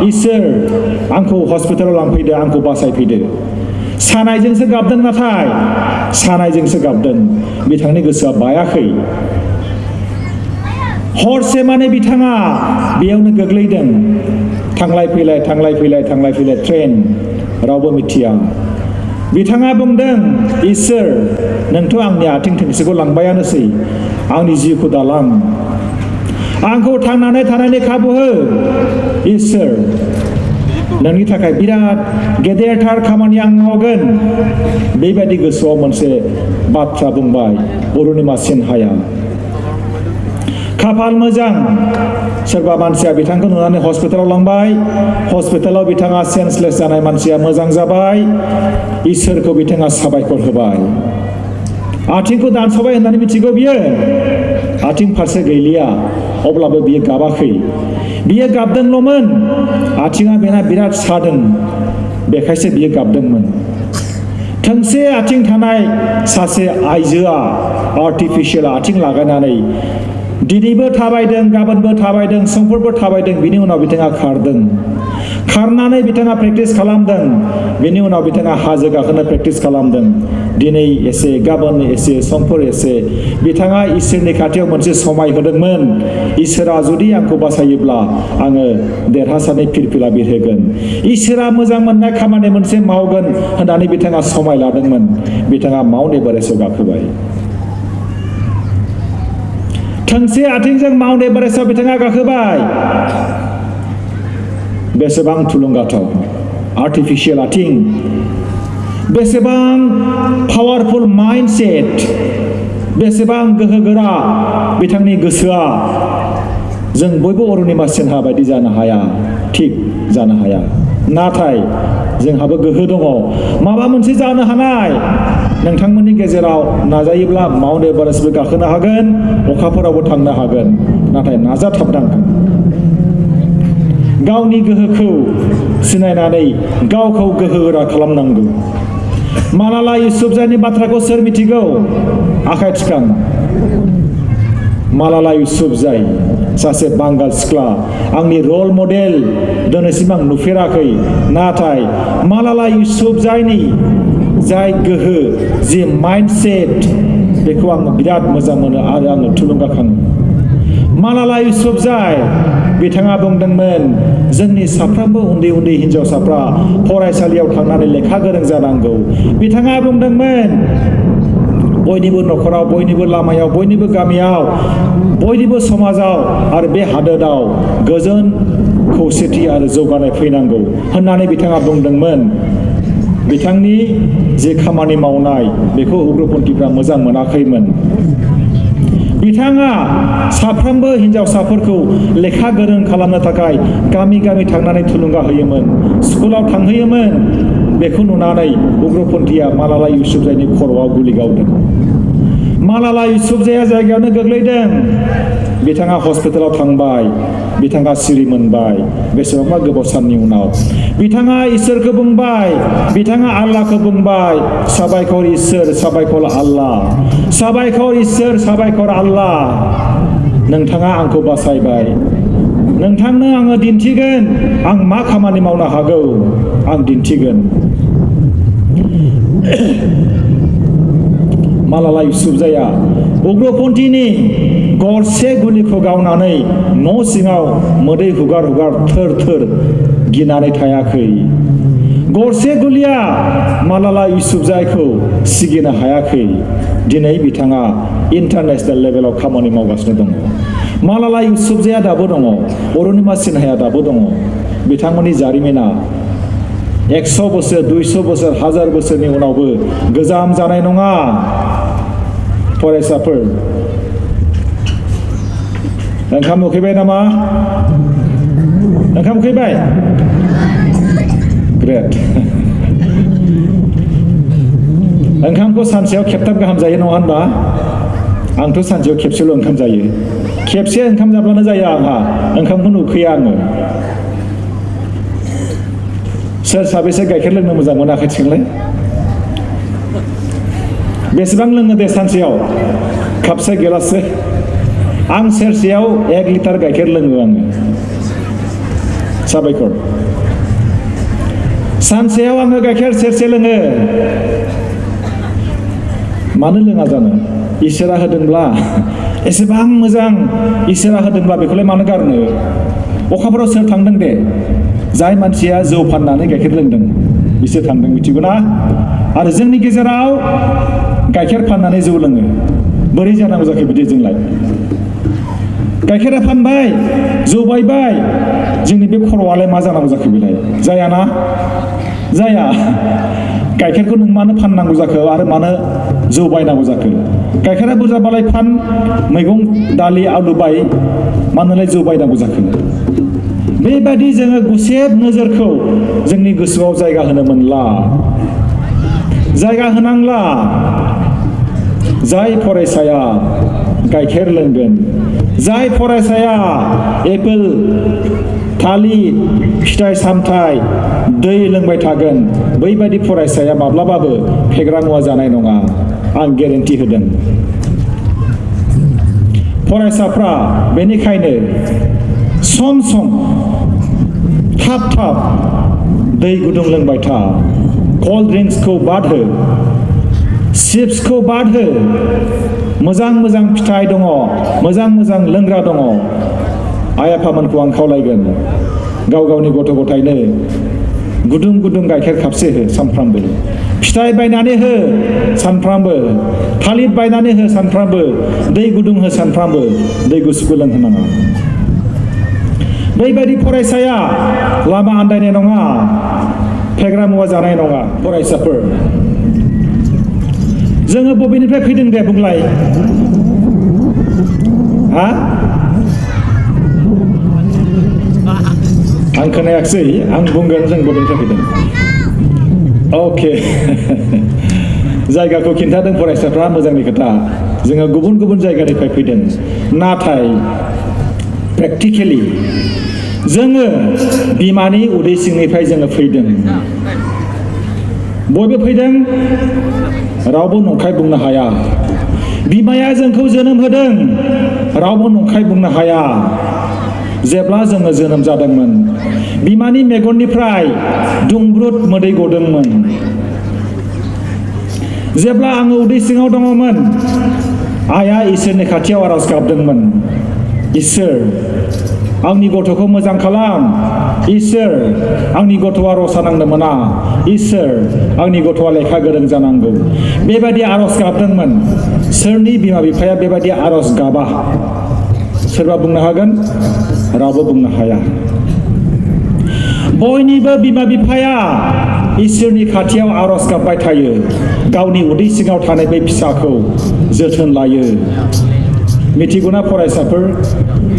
इसोर आंखौ हस्पिटालाव लांफैदो आंखौ बासायफैदो सानायजोंसो गाबदों नाथाय सानायजोंसो गाबदों बिथांनि गोसोआ बायाखै हरसे माने बिथाङा बेयावनो गोग्लैदों थांलाय फैलाय ट्रेन रावबो मिथिया बिथाङा बुंदों इसोर नोंथ' आंनि आथिं थोंसेखौ लांबायानोसै आंनि जिउखौ दालां आंखौ थांनानै थानायनि खाबु हो इसोर नोंनि थाखाय बिराद गेदेरथार खामानि आं मावगोन बेबायदि गोसोआव मोनसे बाथ्रा बुंबाय अरुणिमा सिन्हाया खाफाल मोजां सोरबा मानसिया बिथांखौ नुनानै हस्पिटालाव लांबाय हस्पिटालाव बिथाङा सेन्सलेस जानाय मानसिया मोजां जाबाय इसोरखौ बिथाङा साबायखर होबाय आथिंखौ दानस'बाय होननानै मिथिगौ बियो आथिं फारसे गैलिया अब्लाबो बियो गाबाखै बियो गाबदोंल'मोन आथिङा बेना बिराद सादों बेखायसो बियो गाबदोंमोन थोंसे आथिं थानाय सासे आइजोआ आर्टिफिशियेल आथिं लागायनानै दिनैबो थाबायदों गाबोनबो थाबायदों समफोरबो थाबायदों बिनि उनाव बिथाङा खारदों खारनानै बिथाङा प्रेक्टिस खालामदों बिनि उनाव बिथाङा हाजो गाखोनो प्रेक्टिस खालामदों दिनै एसे गाबोन एसे समफोर एसे बिथाङा इसोरनि खाथियाव मोनसे समाय होदोंमोन इसोरा जुदि आंखौ बासायोब्ला आङो देरहासारनि फिरफिला बिरहोगोन इसोरा मोजां मोननाय खामानि मोनसे मावगोन होननानै बिथाङा समाय लादोंमोन बिथाङा माउन्ट एभारेस्टआव गाखोबाय थोंसे आथिंजों माउन्ट एभारेस्टआव बिथाङा गाखोबाय बेसेबां थुलुंगाथाव आर्टिफिशियेल आथिं बेसेबां पावारफुल माइन्डसेट बेसेबां गोहोगोरा बिथांनि गोसोआ जों बयबो अरुणिमा सिन्हा बायदि जानो हाया थिग जानो हाया नाथाय जोंहाबो गोहो दङ माबा मोनसे जानो हानाय नोंथांमोननि गेजेराव नाजायोब्ला माउन्ट एभारेस्टबो गाखोनो हागोन अखाफोरावबो थांनो हागोन नाथाय नाजाथाबनांगोन गावनि गोहोखौ सिनायनानै गावखौ गोहोगोरा खालामनांगौ मालाला युसुफजाईनि बाथ्राखौ सोर मिथिगौ आखाइ थिखां मालाला युसुफजाई सासे बांगाल सिख्ला आंनि रल मडेल दिनैसिम आं नुफेराखै नाथाय मालाला युसुफजाईनि जाय गोहो जि माइन्डसेट बेखौ आं बिराद मोजां मोनो आरो आङो थुलुंगाखाङो मालाला युसुफजाई बिथाङा बुंदोंमोन जोंनि साफ्रोमबो उन्दै उन्दै हिन्जावसाफ्रा फरायसालियाव थांनानै लेखा गोरों जानांगौ बिथाङा बुंदोंमोन बयनिबो न'खराव बयनिबो लामायाव बयनिबो गामियाव बयनिबो समाजाव आरो बे हादोराव गोजोन खौसेथि आरो जौगानाय फैनांगौ होननानै बिथाङा बुंदोंमोन बिथांनि जे खामानि मावनाय बेखौ उग्रपन्थीफ्रा मोजां मोनाखैमोन बिथाङा साफ्रोमबो हिन्जावसाफोरखौ लेखा गोरों खालामनो थाखाय गामि गामि थांनानै थुलुंगा होयोमोन स्कुलाव थांहोयोमोन बेखौ नुनानै उग्रपन्थीया मालाला युसुफजाईनि खर'आव गुलि गावदों मालाला युसुफजाईया जायगायावनो गोग्लैदों बिथाङा हस्पिटालाव थांबाय बिथाङा सिरि मोनबाय बेसेबांबा गोबाव साननि उनाव बिथाङा इसोरखौ बुंबाय बिथाङा आल्लाहखौ बुंबाय साबायखर इसोर साबायखर आल्लाह साबायखर इसोर साबायखर आल्लाह नोंथाङा आंखौ बासायबाय नोंथांनो आङो दिन्थिगोन आं मा खामानि मावनो हागौ आं दिन्थिगोन मालाला युसुफजाईया उग्रपन्थीनि गरसे गुलिखौ गावनानै न' सिङाव मोदै हुगार हुगार थोर थोर गिनानै थायाखै गरसे गुलिया मालाला युसुफजाईखौ सिगिनो हायाखै दिनै बिथाङा इन्टारनेशनेल लेभेलाव खामानि मावगासिनो दङ मालाला युसुफजाईया दाबो दङ अरुणिमा सिन्हाया दाबो दङ बिथांमोननि जारिमिना 100 बोसोर 200 बोसोर 1000 बोसोरनि उनावबो गोजाम जानाय नङा फरायसाफोर ओंखाम उखैबाय नामा ओंखाम उखैबाय ग्रेट ओंखामखौ सानसेयाव खेबथाम गाहाम जायो नङा होनबा आंथ' सानसेयाव खेबसेल' ओंखाम जायो खेबसे ओंखाम जाब्लानो जायो आंहा ओंखामखौनो उखैया आङो सोर साबेसे गाइखेर लोंनो मोजां मोनो आखाइ थिखांलाय बेसेबां लोङो दे सानसेयाव कापसे गिलाससे आं सेरसेयाव 1 लिटार गाइखेर लोङो आङो साबायखर सानसेयाव आङो गाइखेर सेरसे लोङो मानो लोङा जानो इसोरा होदोंब्ला एसेबां मोजां इसोरा होदोंब्ला बेखौलाय मानो गारनो अखाफोराव सोर थांदों दे जाय मानसिया जौ फाननानै गाइखेर लोंदों बिसोर थांदों मिथिगौ ना आरो जोंनि गेजेराव गाइखेर फाननानै जौ लोङो बोरै जानांगौ जाखो बिदि जोंलाय गाइखेरा फानबाय जौ बायबाय जोंनि बे खर'आलाय मा जानांगौ जाखो बेलाय जायाना जाया गाइखेरखौ नों मानो फाननांगौ जाखो आरो मानो जौ बायनांगौ जाखो गाइखेरा बुरजाबालाय फान मैगं दालि आलु बाय मानोलाय जौ बायनांगौ जाखो बेबायदि जोङो गुसेब नोजोरखौ जोंनि गोसोआव जायगा होनो मोनला जायगा होनांला जाय फरायसाया गाइखेर लोंगोन जाय फरायसाया एपोल थालिर फिथाइ सामथाइ दै लोंबाय थागोन बैबायदि फरायसाया माब्लाबाबो फेग्रा मुवा जानाय नङा आं गेरेन्टि होदों फरायसाफ्रा बेनिखायनो सम सम थाब थाब दै गुदुं लोंबाय था कल्ड ड्रिंक्सखौ बाद हो चिप्सखौ बाद हो मोजां मोजां फिथाइ दङ मोजां मोजां लोंग्रा दङ आइ आफामोनखौ आं खावलायगोन गाव गावनि गथ' गथायनो गुदुं गुदुं गाइखेर खापसे हो सानफ्रामबो फिथाइ बायनानै हो सानफ्रामबो थालिर बायनानै हो सानफ्रामबो दै गुदुं हो सानफ्रामबो दै गुसुखौ लोंहोनाङा बैबायदि फरायसाया लामा आन्दायनाय नङा फेग्रा मुवा जानाय नङा फरायसाफोर जोङो बबेनिफ्राय फैदों दे बुंलाय हा आं खोनायाखिसै आं बुंगोन जों बबेनिफ्राय फैदों अके जायगाखौ खिन्थादों फरायसाफ्रा मोजांनि खोथा जोङो गुबुन गुबुन जायगानिफ्राय फैदों नाथाय प्रेक्टिकेलि जोङो बिमानि उदै सिंनिफ्राय जोङो फैदों बयबो फैदों रावबो नंखाय बुंनो हाया बिमाया जोंखौ जोनोम होदों रावबो नंखाय बुंनो हाया जेब्ला जोङो जोनोम जादोंमोन बिमानि मेगननिफ्राय दुंब्रुद मोदै गदोंमोन जेब्ला आङो उदै सिङाव दङमोन आइया इसोरनि खाथियाव आरज गाबदोंमोन इसोर आंनि गथ'खौ मोजां खालाम इसोर आंनि गथ'आ रसा नांनो मोना इसोर आंनि गथ'आ लेखा गोरों जानांगौ बेबायदि आरज गाबदोंमोन सोरनि बिमा बिफाया बेबायदि आरज गाबा सोरबा बुंनो हागोन रावबो बुंनो हाया बयनिबो बिमा बिफाया इसोरनि खाथियाव आरज गाबबाय थायो गावनि उदै सिङाव थानाय बे फिसाखौ जोथोन लायो मिथिगौना फरायसाफोर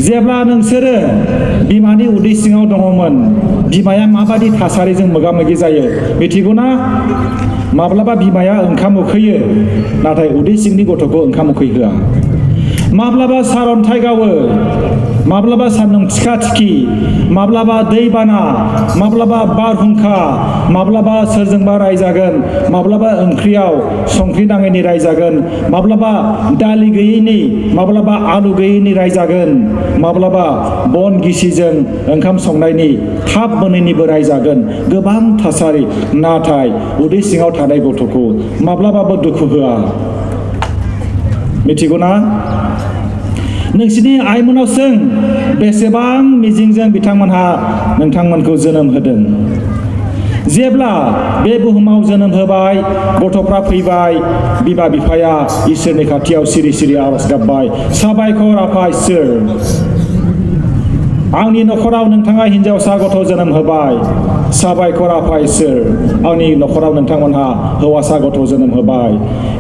जेब्ला नोंसोरो बिमानि उदै सिङाव दङमोन बिमाया माबादि थासारिजों मोगा मोगि जायो मिथिगौना माब्लाबा बिमाया ओंखाम उखैयो नाथाय उदै सिंनि गथ'खौ ओंखाम उखैहोआ माब्लाबा सारअन्थाइ गावो माब्लाबा सान्दुं थिखा थिखि माब्लाबा दैबाना माब्लाबा बारहुंखा माब्लाबा सोरजोंबा रायजागोन माब्लाबा ओंख्रियाव संख्रि नाङैनि रायजागोन माब्लाबा दालि गैयैनि माब्लाबा आलु गैयैनि रायजागोन माब्लाबा बन गिसिजों ओंखाम संनायनि थाब मोनैनिबो रायजागोन गोबां थासारि नाथाय उदै सिङाव थानाय गथ'खौ माब्लाबाबो दुखु होआ मिथिगौना नोंसिनि आइमोनाव सों बेसेबां मिजिंजों बिथांमोनहा नोंथांमोनखौ जोनोम होदों जेब्ला बे बुहुमाव जोनोम होबाय गथ'फ्रा फैबाय बिमा बिफाया इसोरनि खाथियाव सिरि सिरि आरज गाबबाय साबायखर आफा इसोर आंनि न'खराव नोंथाङा हिन्जावसा गथ' जोनोम होबाय साबायखर आफा इसोर आंनि न'खराव नोंथांमोनहा हौवासा गथ' जोनोम होबाय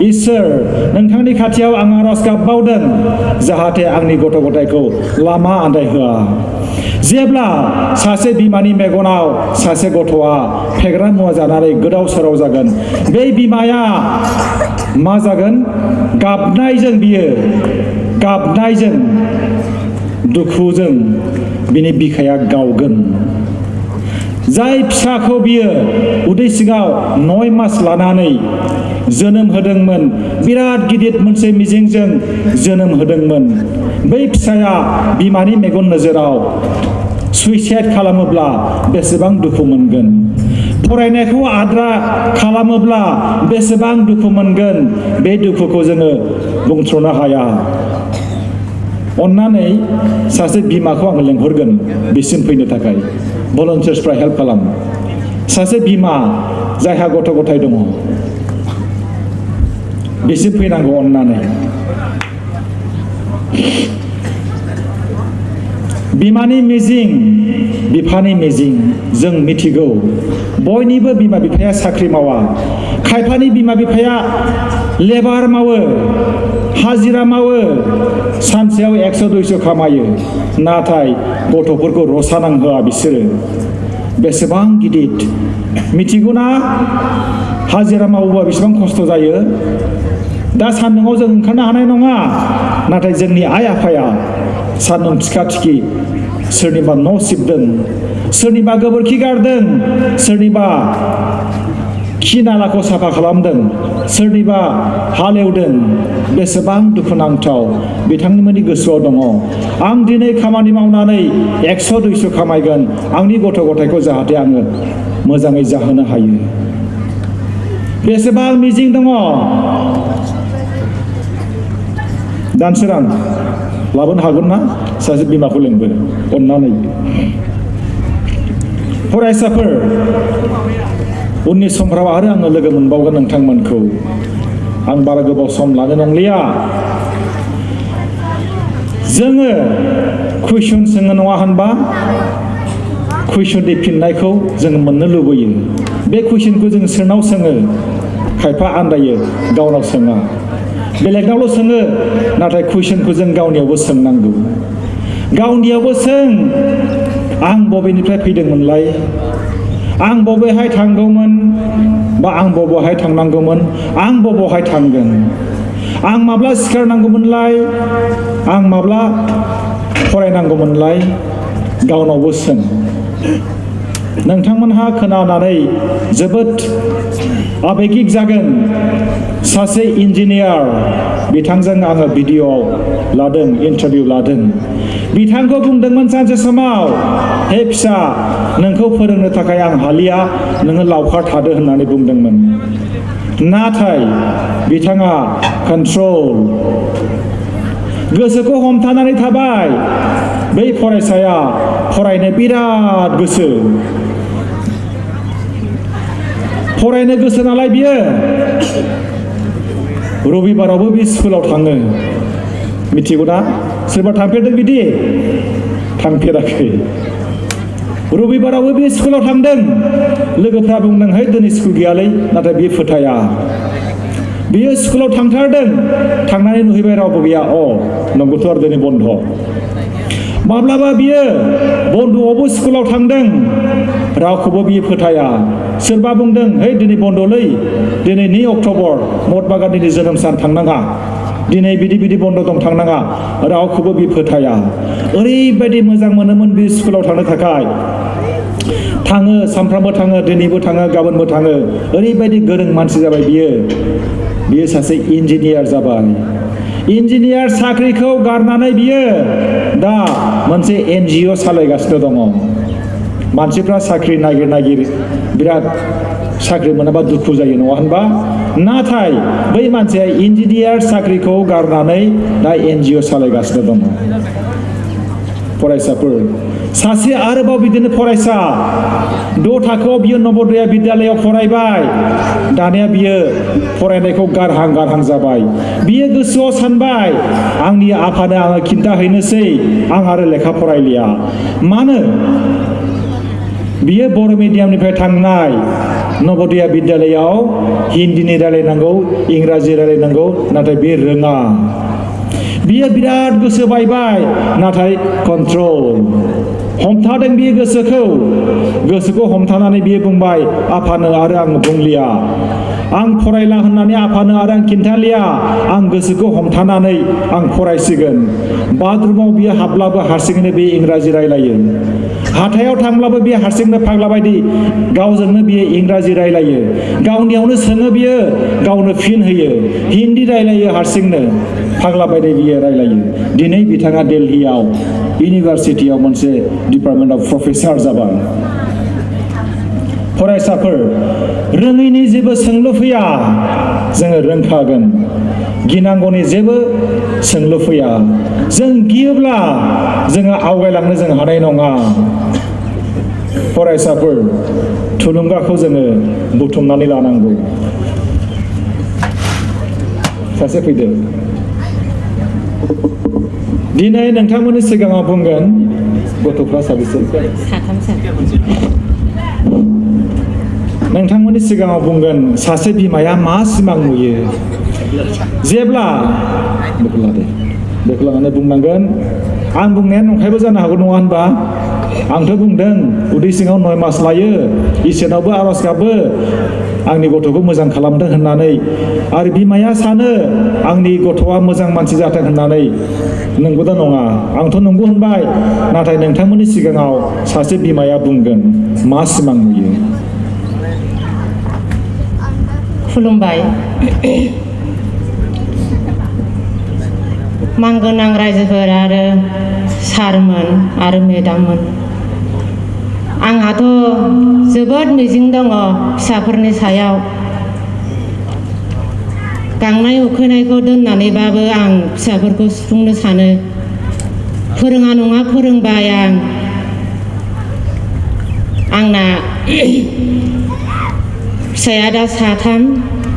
इसोर नोंथांनि खाथियाव आं आरज गाबबावदों जाहाथे आंनि गथ' गथायखौ लामा आन्दायहोआ जेब्ला सासे बिमानि मेगनाव सासे गथ'आ फेग्रा मुवा जानानै गोदाव सोराव जागोन बे बिमाया मा जागोन गाबनायजों बियो गाबनायजों दुखुजों बिनि बिखाया गावगोन जाय फिसाखौ बियो उदै सिङाव 9 मास लानानै जोनोम होदोंमोन बिराद गिदिर मोनसे मिजिंजों जोनोम होदोंमोन बै फिसाया बिमानि मेगन नोजोराव सुइसाइड खालामोब्ला बेसेबां दुखु मोनगोन फरायनायखौ आद्रा खालामोब्ला बेसेबां दुखु मोनगोन बे दुखुखौ जोङो बुंथ्र'नो हाया अन्नानै सासे बिमाखौ आं लेंहरगोन बिसिम फैनो थाखाय भलन्टियार्सफ्रा हेल्प खालाम सासे बिमा जायहा गथ' गथाय दङ बिसोर फैनांगौ अननानै। बिमानि मिजिं बिफानि मिजिं जों मिथिगौ बयनिबो बिमा बिफाया साख्रि मावा, खायफानि बिमा बिफाया लेबार मावो, हाजिरा मावो, सानसेयाव 100-200 खामायो, नाथाय गथ'फोरखौ रसा नांहोआ बिसोरो। बेसेबां गिदिर मिथिगौना हाजिरा मावोबा बेसेबां खस्थ' जायो। दा सान्दुङाव जों ओंखारनो हानाय नङा, नाथाय जोंनि आइ आफाया सान्दुं थिखा थिखि सोरनिबा न' सिबदों, सोरनिबा गोबोरखि गारदों, सोरनिबा खि नालाखौ साफा खालामदों, सोरनिबा हालेवदों। बेसेबां दुखुनांथाव बिथांमोननि गोसोआव दङ। आं दिनै खामानि मावनानै 100-200 खामायगोन, आंनि गथ' गथायखौ जाहाथे आङो मोजाङै जाहोनो हायो। बेसेबां मिजिं दङ। दानसोरां लाबोनो हागोन ना सासे बिमाखौ लेंबो अननानै। फरायसाफोर उननि समफ्राव आरो आङो लोगो मोनबावगोन नोंथांमोनखौ। आं बारा गोबाव सम लानो नंलिया। जोङो कुइसन सोङो नङा होनबा? कुइसननि फिननायखौ जों मोननो लुबैयो। बे कुइसनखौ जों सोरनाव सोङो? खायफा आन्दायो, गावनाव सोङा। बेलेगनावल' सोङो, नाथाय कुइसनखौ जों गावनियावबो सोंनांगौ। गावनियावबो सों, आं बबेनिफ्राय फैदोंमोनलाय? आं बबेहाय थांगौमोन बा आं बबेहाय थांनांगौमोन? आं बबेहाय थांगोन? आं माब्ला सिखारनांगौमोनलाय? आं माब्ला फरायनांगौमोनलाय? गावनावबो सों। नोंथांमोनहा खोनानानै जोबोद आबेगिक जागोन। सासे इन्जिनियार बिथांजों आङो भिडिअ लादों, इन्टारभिउ लादों। बिथांखौ बुंदोंमोन सानसे समाव, हे फिसा नोंखौ फोरोंनो थाखाय आं हालिया, नोङो लावखार थादो होननानै बुंदोंमोन। नाथाय बिथाङा कन्ट्रल गोसोखौ हमथानानै थाबाय। बै फरायसाया फरायनो बिराद गोसो। फरायनो गोसो नालाय बियो रबिबारावबो बे स्कुलाव थाङो। मिथिगौ ना? सोरबा थांफेरदों बिदि? थांफेराखै। रबिबारावबो बे स्कुलाव थांदों। लोगोफ्रा बुंदों, है दिनै स्कुल गैयालै, नाथाय बियो फोथाया। बियो स्कुलाव थांथारदों। थांनानै नुहैबाय रावबो गैया। नंगौथ' आरो दिनै बन्द'। माब्लाबा बियो बन्द'आवबो स्कुलाव थांदों। रावखौबो बियो फोथाया। सोरबा बुंदों, है दिनै बन्द'लै, दिनै 2 अक्ट'बर महात्मा गान्धीनि जोनोम सान, थांनाङा। दिनै बिदि बिदि बन्द' दं, थांनाङा। रावखौबो बियो फोथाया। ओरैबायदि मोजां मोनोमोन बे स्कुलाव थांनो थाखाय। थाङो, सानफ्रामबो थाङो, दिनैबो थाङो, गाबोनबो थाङो। ओरैबायदि गोरों मानसि जाबाय बियो। बियो सासे इन्जिनियार जाबाय। इन्जिनियार साख्रिखौ गारनानै बियो दा मोनसे NGO सालायगासिनो दङ। मानसिफ्रा साख्रि नागिर नागिर बिराद साख्रि मोनाबा दुखु जायो नङा होनबा? नाथाय बै मानसिया इन्जिनियार साख्रिखौ गारनानै दा NGO सालायगासिनो दङ। फरायसाफोर सासे आरोबाव बिदिनो फरायसा 6 थाखोआव बियो नवोदया बिद्यालयाव फरायबाय। दानिया बियो फरायनायखौ गारहां जाबाय। बियो गोसोआव सानबाय, आंनि आफानो आङो खिन्थाहैनोसै, आं आरो लेखा फरायलिया। मानो? बियो बर' मिडियामनिफ्राय थांनाय नवोदया बिद्यालयाव हिन्दीनि रायलायनांगौ, इंराजि रायलायनांगौ, नाथाय बे रोङा। बियो बिराद गोसो बायबाय, नाथाय कन्ट्रल हमथादों बियो गोसोखौ हमथानानै बियो बुंबाय, आफानो आरो आं बुंलिया, आं फरायला होननानै आफानो आरो आं खिन्थालिया, आं गोसोखौ हमथानानै आं फरायसिगोन। बाथरुमाव बियो हाबब्लाबो हारसिङैनो बे इंराजि रायलायो। हाथायाव थांब्लाबो बियो हारसिंनो फाग्ला बायदि गावजोंनो बियो इंराजि रायलायो। गावनियावनो सोङो बियो, गावनो फिन होयो। हिन्दी रायलायो हारसिंनो, फाग्ला बायदि बियो रायलायो। दिनै बिथाङा दिल्लीयाव इउनिभारसिटियाव मोनसे डिपार्टमेन्ट अफ प्रफेसार जाबाय। फरायसाफोर रोङैनि जेबो सोंलु फैया, जोङो रोंखागोन। गिनांगौनि जेबो सोंलु फैया। जों गियोब्ला जोङो आवगायलांनो जों हानाय नङा। फरायसाफोर थुलुंगाखौ जोङो बुथुमनानै लानांगौ सासे फैदो दिनै नोंथांमोननि सिगाङाव बुंगोन गथ'फ्रा साबेसे नोंथांमोननि सिगाङाव बुंगोन सासे बिमाया मा सिमां नुयो जेब्ला बेखौ लानानै बुंनांगोन आं बुंनाया नंखायबो जानो हागौ नङा होनबा आंथ' बुंदों उदै सिङाव 9 मास लायो इसोरनावबो आरज गाबो आंनि गथ'खौ मोजां खालामदों होननानै आरो बिमाया सानो आंनि गथ'आ मोजां मानसि जाथों होननानै नंगौ दा नङा आंथ' नंगौ होनबाय नाथाय नोंथांमोननि सिगाङाव सासे बिमाया बुंगोन मा सिमां नुयो खुलुमबाय मानगोनां रायजोफोर आरो सारमोन आरो मेदाममोन आंहाथ' जोबोद मिजिं दङ फिसाफोरनि सायाव गांनाय उखैनायखौ दोननानैबाबो आं फिसाफोरखौ सुफुंनो सानो फोरोङा नङा फोरोंबाय आंना फिसाया दा 3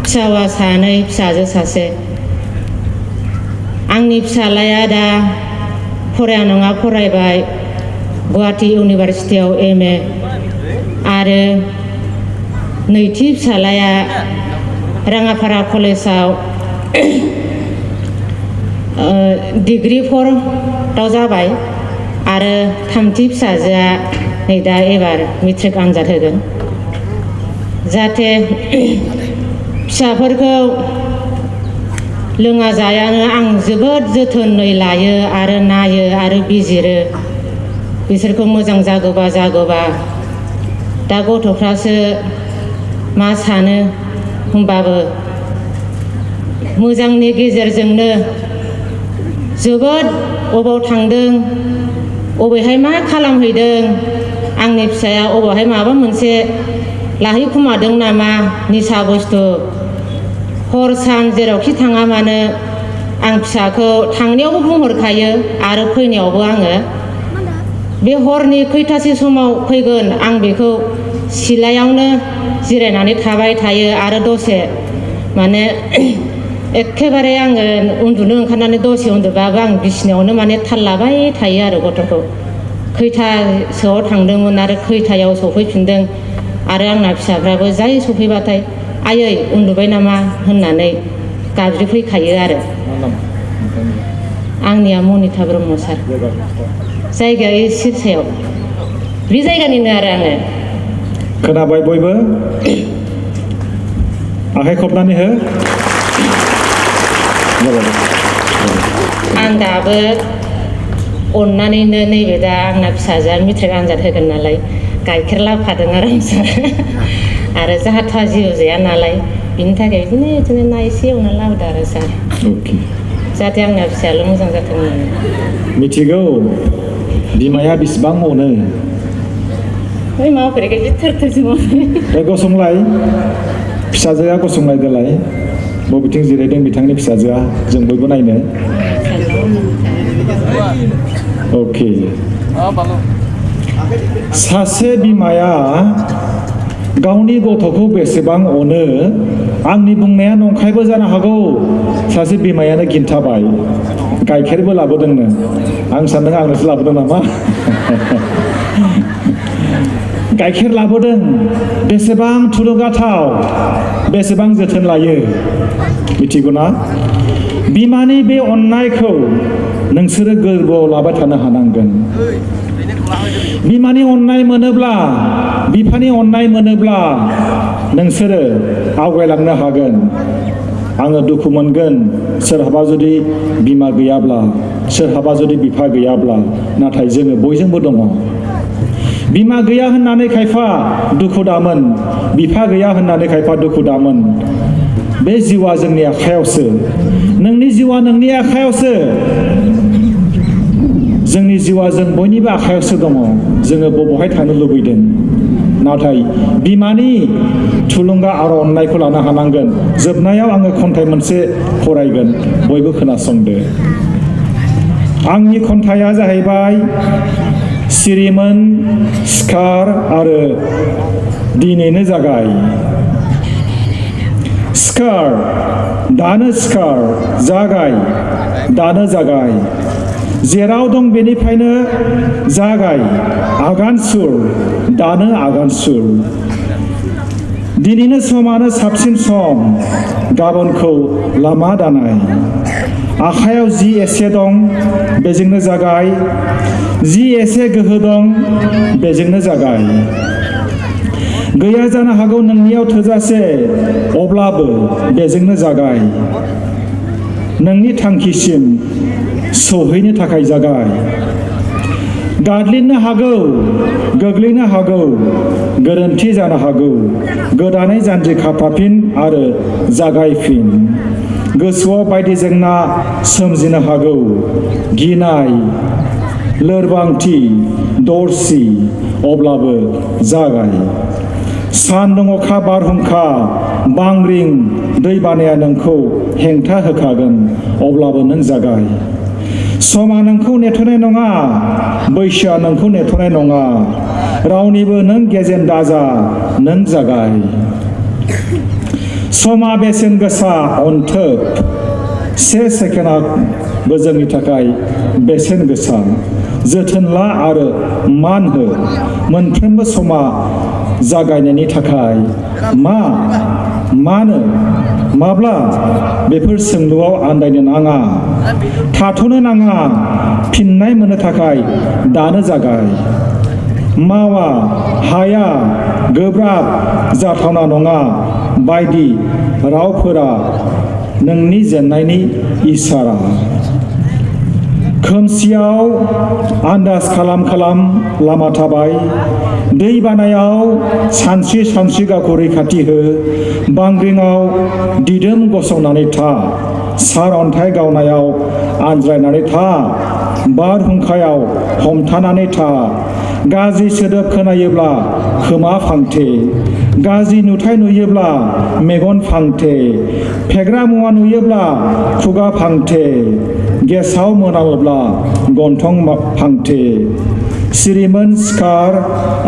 फिसावा 2 फिसाजो 1 आंनि फिसालाया दा फराया नङा फरायबाय गुवाहाटी इउनिभारसिटियाव MA आरो नैथि फिसालाया राङापारा कलेजाव डिग्री 4 जाबाय आरो 3थि फिसाजोआ नै दा एबार मेट्रिक आनजाद होगोन जाहाथे फिसाफोरखौ लोङा जायानो आं जोबोद जोथोनै लायो आरो नायो आरो बिजिरो बिसोरखौ मोजां जागोबा दा गथ'फ्रासो मा सानो होमबाबो मोजांनि गेजेरजोंनो जोबोद अबाव थांदों अबेहाय मा खालामहैदों आंनि फिसाया अबावहाय माबा मोनसे लाहैखुमादों नामा निसा बुस्थु हर सान जेरावखि थाङा मानो आं फिसाखौ थांनायावबो बुंहरखायो आरो फैनायावबो आङो बे हरनि खैथासे समाव फैगोन आं बेखौ सिलायावनो जिरायनानै थाबाय थायो आरो दसे माने एखेबारे आङो उन्दुनो ओंखारनानै दसे उन्दुबाबो आं बिसिनायावनो माने थाल लाबाय थायो आरो गथ'खौ खैथासोआव थांदोंमोन आरो खैथायाव सफैफिनदों आरो आंना फिसाफ्राबो जाय सफैबाथाय आयै उन्दुबाय नामा होननानै गाबज्रिफैखायो आरो आंनिया मनिता ब्रह्म सार जायगाया सिरसायाव बे जायगानिनो आरो आङो खोनाबाय बयबो आखाइ खबनानै हो आं दाबो अननानैनो नैबे दा आंना फिसाजोआ मेट्रिक आनजाद होगोन नालाय गाइखेर लाबोफादों आरो आं सार आरो जाहा था जेबो जाया नालाय बिनि थाखाय बिदिनो ना एसे एवना लाबोदो आरो सार जाहाथे आंना फिसायाल' मोजां जाथों होननानै मिथिगौ बिमाया बेसेबां अनो बै माबाफोरखौ जि थोर गसंलाय फिसाजोआ गसंलायदोलाय बबेथिं जिरायदों बिथांनि फिसाजोआ जों बयबो नायनो अके सासे बिमाया गावनि गथ'खौ बेसेबां अनो आंनि बुंनाया नंखायबो जानो हागौ सासे बिमायानो खिन्थाबाय गाइखेरबो लाबोदोंनो आं सानदों आंनोसो लाबोदों नामा गाइखेर लाबोदों बेसेबां थुलुंगाथाव बेसेबां जोथोन लायो मिथिगौ ना बिमानि बे अननायखौ नोंसोरो गोरबोआव लाबाय थानो हानांगोन बिमानि अननाय मोनोब्ला बिफानि अननाय मोनोब्ला नोंसोरो आवगायलांनो हागोन आङो दुखु मोनगोन सोरहाबा जुदि बिमा गैयाब्ला सोरहाबा जुदि बिफा गैयाब्ला नाथाय जोङो बयजोंबो दङ बिमा गैया होननानै खायफा दुखु दामोन बिफा गैया होननानै खायफा दुखु दामोन बे जिउआ जोंनि आखायावसो नोंनि जिउआ नोंनि आखायावसो जोंनि जिउआ जों बयनिबो आखायावसो दङ जोङो बबेहाय थांनो लुबैदों नाथाय बिमानि थुलुंगा आरो अननायखौ लानो हानांगोन जोबनायाव आङो खन्थाइ मोनसे फरायगोन बयबो खोनासंदो आंनि खन्थाइया जाहैबाय सिरिमोन स्कार आरो दिनैनो जागाय स्कार दानो स्कार जागाय दानो जागाय जेराव दं बेनिफ्रायनो जागाय आगान सुर दानो आगान सुर दिनैनो समानो साबसिन सम गाबोनखौ लामा दानाय आखायाव जि एसे दं बेजोंनो जागाय जि एसे गोहो दं बेजोंनो जागाय गैया जानो हागौ नोंनियाव थोजासे अब्लाबो बेजोंनो जागाय नोंनि थांखिसिम सौहैनो थाखाय जागाय गादलिननो हागौ गोग्लैनो हागौ गोरोन्थि जानो हागौ गोदानै जान्जि खाफ्राफिन आरो जागायफिन गोसोआव बायदि जेंना सोमजिनो हागौ गिनाय लोरबांथि दरसि अब्लाबो जागाय सान्दुं अखा बारहुंखा बांग्रिं दैबानाया नोंखौ हेंथा होखागोन अब्लाबो नों जागाय समा नोंखौ नेथ'नाय नङा बैसोआ नोंखौ नेथ'नाय नङा रावनिबो नों गेजेन दाजा नों जागाय समा बेसेन गोसा अनथोब से सेकेन्डआबो जोंनि थाखाय बेसेन गोसा जोथोन ला आरो मान हो मोनफ्रोमबो समा जागायनायनि थाखाय मानो माब्ला बेफोर सोंलुआव आन्दायनो नाङा थाथ'नो नाङा फिननाय मोननो थाखाय दानो जागाय मावा हाया गोब्राब जाथावना नङा बायदि रावफोरा नोंनि जेननायनि इसारा खोमसियाव आन्दाज खालाम लामा थाबाय दै बानायाव सानस्रि गावखौ रैखाथि हो बांग्रिङाव दिदोम गसंनानै था सारअन्थाइ गावनायाव आनज्रायनानै था बारहुंखायाव हमथानानै था गाज्रि सोदोब खोनायोब्ला खोमा फांथे गाज्रि नुथाय नुयोब्ला मेगन फांथे फेग्रा मुवा नुयोब्ला खुगा फांथे गेसाव मोनामोब्ला गन्थं फांथे सिरिमोन सिखार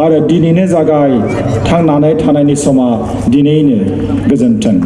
आरो दिनैनो जागाय थांनानै थानायनि समा दिनैनो गोजोन्थों।